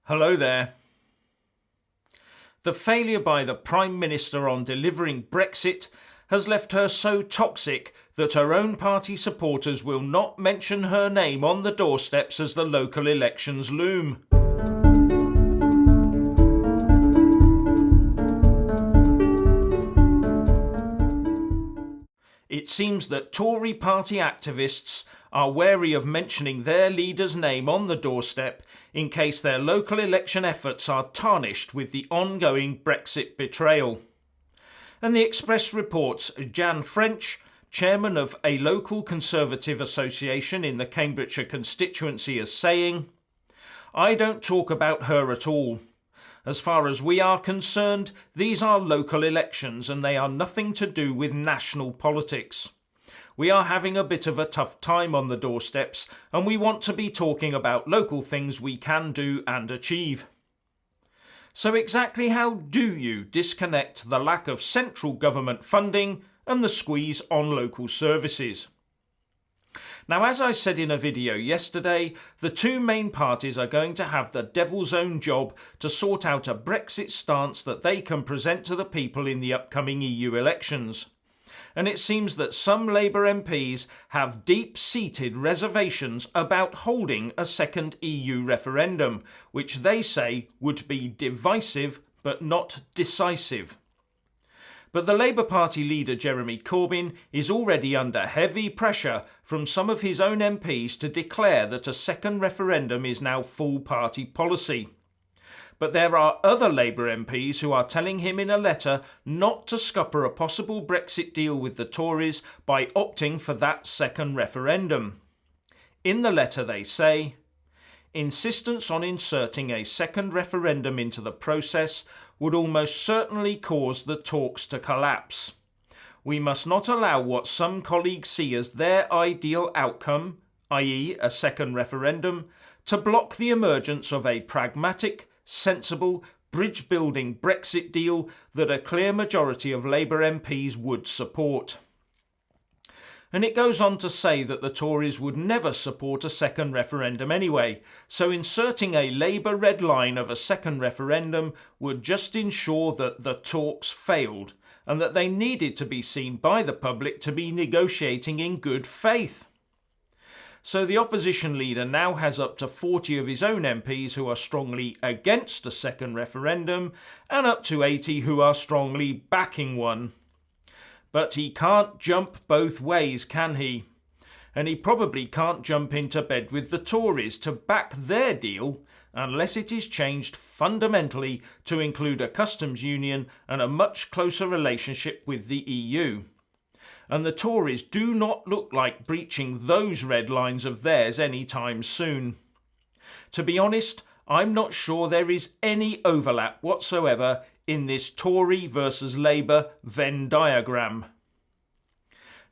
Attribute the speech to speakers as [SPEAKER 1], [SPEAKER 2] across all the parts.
[SPEAKER 1] Hello there. The failure by the Prime Minister on delivering Brexit has left her so toxic that her own party supporters will not mention her name on the doorsteps as the local elections loom. It seems that Tory Party activists are wary of mentioning their leader's name on the doorstep in case their local election efforts are tarnished with the ongoing Brexit betrayal. And the Express reports Jan French, chairman of a local Conservative association in the Cambridgeshire constituency, as saying, "I don't talk about her at all. As far as we are concerned, these are local elections and they are nothing to do with national politics. We are having a bit of a tough time on the doorsteps and we want to be talking about local things we can do and achieve." So exactly how do you disconnect the lack of central government funding and the squeeze on local services? Now, as I said in a video yesterday, the two main parties are going to have the devil's own job to sort out a Brexit stance that they can present to the people in the upcoming EU elections. And it seems that some Labour MPs have deep-seated reservations about holding a second EU referendum, which they say would be divisive but not decisive. But the Labour Party leader Jeremy Corbyn is already under heavy pressure from some of his own MPs to declare that a second referendum is now full party policy. But there are other Labour MPs who are telling him in a letter not to scupper a possible Brexit deal with the Tories by opting for that second referendum. In the letter they say, "Insistence on inserting a second referendum into the process would almost certainly cause the talks to collapse. We must not allow what some colleagues see as their ideal outcome, i.e. a second referendum, to block the emergence of a pragmatic, sensible, bridge-building Brexit deal that a clear majority of Labour MPs would support." And it goes on to say that the Tories would never support a second referendum anyway, so inserting a Labour red line of a second referendum would just ensure that the talks failed, and that they needed to be seen by the public to be negotiating in good faith. So the opposition leader now has up to 40 of his own MPs who are strongly against a second referendum, and up to 80 who are strongly backing one. But he can't jump both ways, can he? And he probably can't jump into bed with the Tories to back their deal unless it is changed fundamentally to include a customs union and a much closer relationship with the EU. And the Tories do not look like breaching those red lines of theirs anytime soon. To be honest, I'm not sure there is any overlap whatsoever in this Tory versus Labour Venn diagram.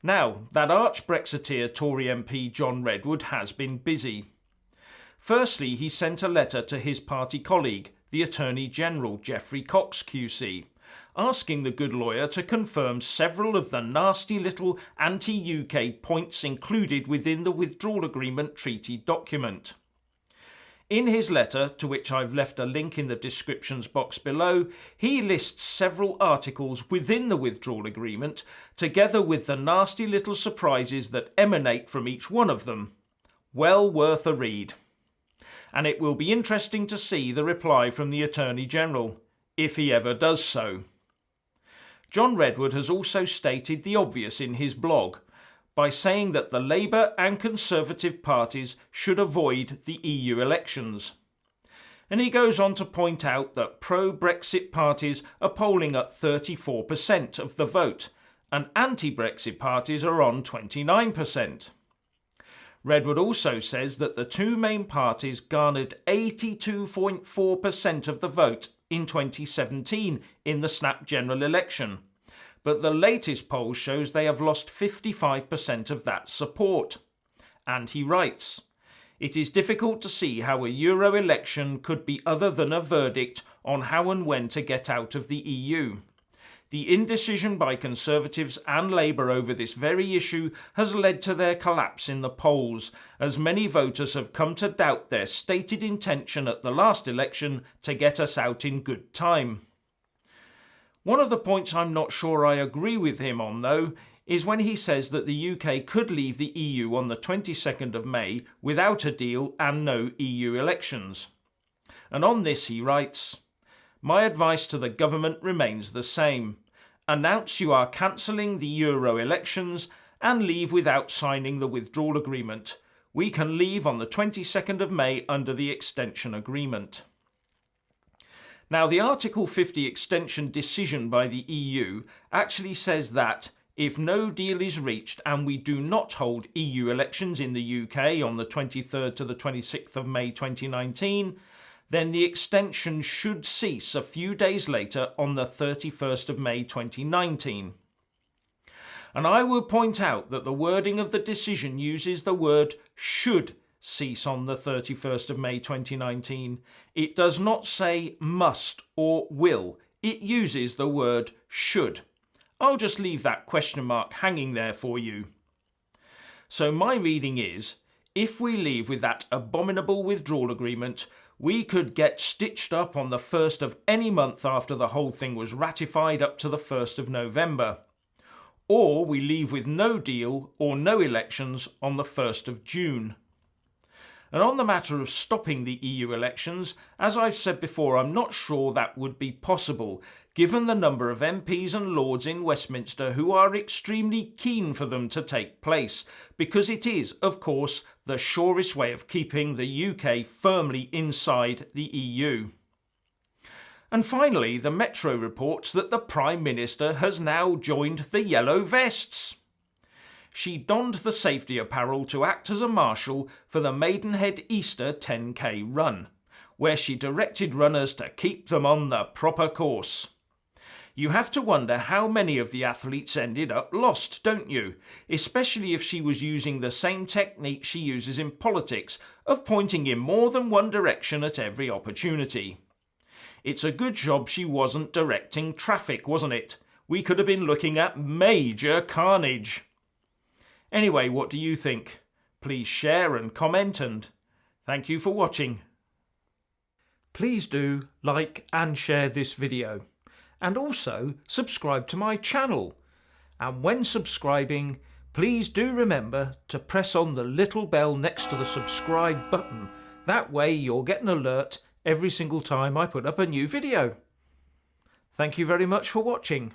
[SPEAKER 1] Now, that arch-Brexiteer Tory MP John Redwood has been busy. Firstly, he sent a letter to his party colleague, the Attorney General Geoffrey Cox QC, asking the good lawyer to confirm several of the nasty little anti-UK points included within the withdrawal agreement treaty document. In his letter, to which I've left a link in the descriptions box below, he lists several articles within the withdrawal agreement, together with the nasty little surprises that emanate from each one of them. Well worth a read. And it will be interesting to see the reply from the Attorney General, if he ever does so. John Redwood has also stated the obvious in his blog, by saying that the Labour and Conservative parties should avoid the EU elections. And he goes on to point out that pro-Brexit parties are polling at 34% of the vote, and anti-Brexit parties are on 29%. Redwood also says that the two main parties garnered 82.4% of the vote in 2017 in the snap general election, but the latest poll shows they have lost 55% of that support. And he writes, "It is difficult to see how a Euro election could be other than a verdict on how and when to get out of the EU. The indecision by Conservatives and Labour over this very issue has led to their collapse in the polls, as many voters have come to doubt their stated intention at the last election to get us out in good time. One of the points I'm not sure I agree with him on, though, is when he says that the UK could leave the EU on the 22nd of May without a deal and no EU elections. And on this he writes, "My advice to the government remains the same. Announce you are cancelling the Euro elections and leave without signing the withdrawal agreement. We can leave on the 22nd of May under the extension agreement." Now, the Article 50 extension decision by the EU actually says that if no deal is reached and we do not hold EU elections in the UK on the 23rd to the 26th of May 2019, then the extension should cease a few days later on the 31st of May 2019. And I will point out that the wording of the decision uses the word should cease on the 31st of May 2019. It does not say must or will. It uses the word should. I'll just leave that question mark hanging there for you. So my reading is, if we leave with that abominable withdrawal agreement, we could get stitched up on the 1st of any month after the whole thing was ratified up to the 1st of November. Or we leave with no deal or no elections on the 1st of June. And on the matter of stopping the EU elections, as I've said before, I'm not sure that would be possible, given the number of MPs and Lords in Westminster who are extremely keen for them to take place, because it is, of course, the surest way of keeping the UK firmly inside the EU. And finally, the Metro reports that the Prime Minister has now joined the Yellow Vests. She donned the safety apparel to act as a marshal for the Maidenhead Easter 10k run, where she directed runners to keep them on the proper course. You have to wonder how many of the athletes ended up lost, don't you? Especially if she was using the same technique she uses in politics, of pointing in more than one direction at every opportunity. It's a good job she wasn't directing traffic, wasn't it? We could have been looking at major carnage. Anyway, what do you think? Please share and comment, and thank you for watching. Please do like and share this video, and also subscribe to my channel. And when subscribing, please do remember to press on the little bell next to the subscribe button. That way you'll get an alert every single time I put up a new video. Thank you very much for watching.